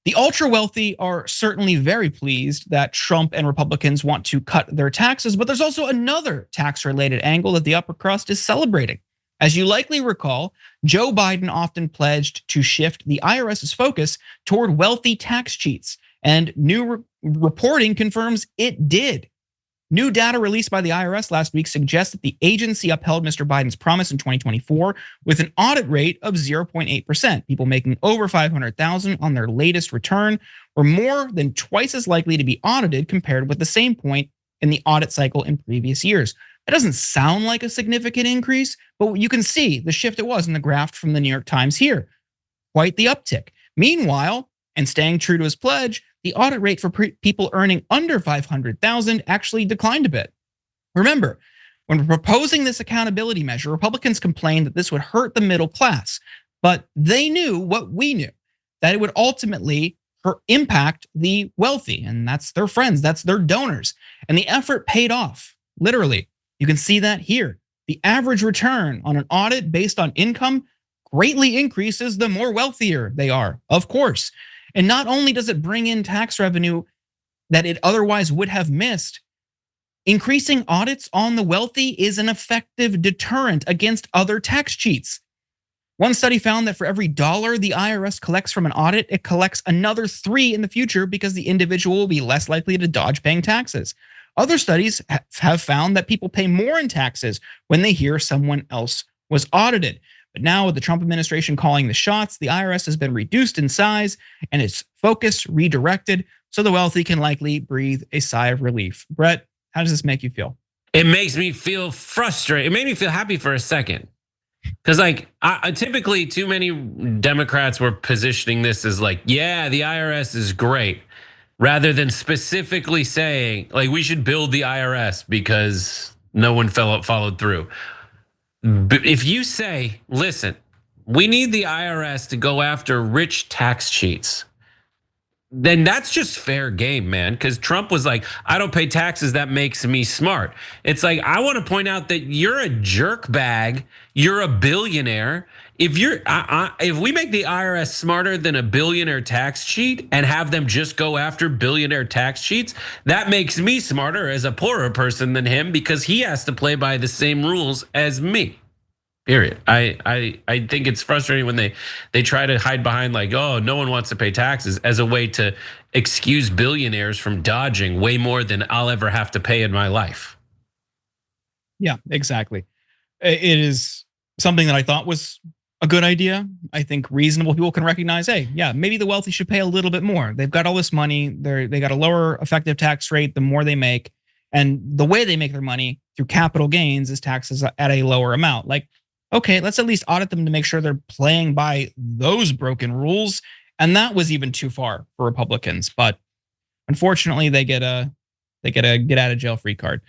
The ultra wealthy are certainly very pleased that Trump and Republicans want to cut their taxes, but there's also another tax-related angle that the upper crust is celebrating. As you likely recall, Joe Biden often pledged to shift the IRS's focus toward wealthy tax cheats, and new reporting confirms it did. New data released by the IRS last week suggests that the agency upheld Mr. Biden's promise in 2024 with an audit rate of 0.8%. People making over $500,000 on their latest return were more than twice as likely to be audited compared with the same point in the audit cycle in previous years. That doesn't sound like a significant increase, but you can see the shift it was in the graph from the New York Times here. Quite the uptick. Meanwhile, and staying true to his pledge, the audit rate for people earning under $500,000 actually declined a bit. Remember, when proposing this accountability measure, Republicans complained that this would hurt the middle class, but they knew what we knew, that it would ultimately impact the wealthy, and that's their friends, that's their donors. And the effort paid off, literally. You can see that here. The average return on an audit based on income greatly increases the more wealthier they are, of course. And not only does it bring in tax revenue that it otherwise would have missed, increasing audits on the wealthy is an effective deterrent against other tax cheats. One study found that for every dollar the IRS collects from an audit, it collects another 3 in the future because the individual will be less likely to dodge paying taxes. Other studies have found that people pay more in taxes when they hear someone else was audited. But now with the Trump administration calling the shots, the IRS has been reduced in size and its focus redirected so the wealthy can likely breathe a sigh of relief. Brett, how does this make you feel? It makes me feel frustrated. It made me feel happy for a second. Because typically too many Democrats were positioning this as like, yeah, the IRS is great, rather than specifically saying like we should build the IRS because no one followed through. But if you say, listen, we need the IRS to go after rich tax cheats, then that's just fair game, man. Because Trump was like, I don't pay taxes, that makes me smart. It's like, I want to point out that you're a jerk bag, you're a billionaire. If we make the IRS smarter than a billionaire tax cheat and have them just go after billionaire tax cheats, that makes me smarter as a poorer person than him because he has to play by the same rules as me. Period. I think it's frustrating when they try to hide behind like, oh, no one wants to pay taxes as a way to excuse billionaires from dodging way more than I'll ever have to pay in my life. Yeah, exactly. It is something that I thought was a good idea. I think reasonable people can recognize, hey, yeah, maybe the wealthy should pay a little bit more. They've got all this money, they got a lower effective tax rate the more they make. And the way they make their money through capital gains is taxes at a lower amount. Like, okay, let's at least audit them to make sure they're playing by those broken rules. And that was even too far for Republicans. But unfortunately, they get a get out of jail free card.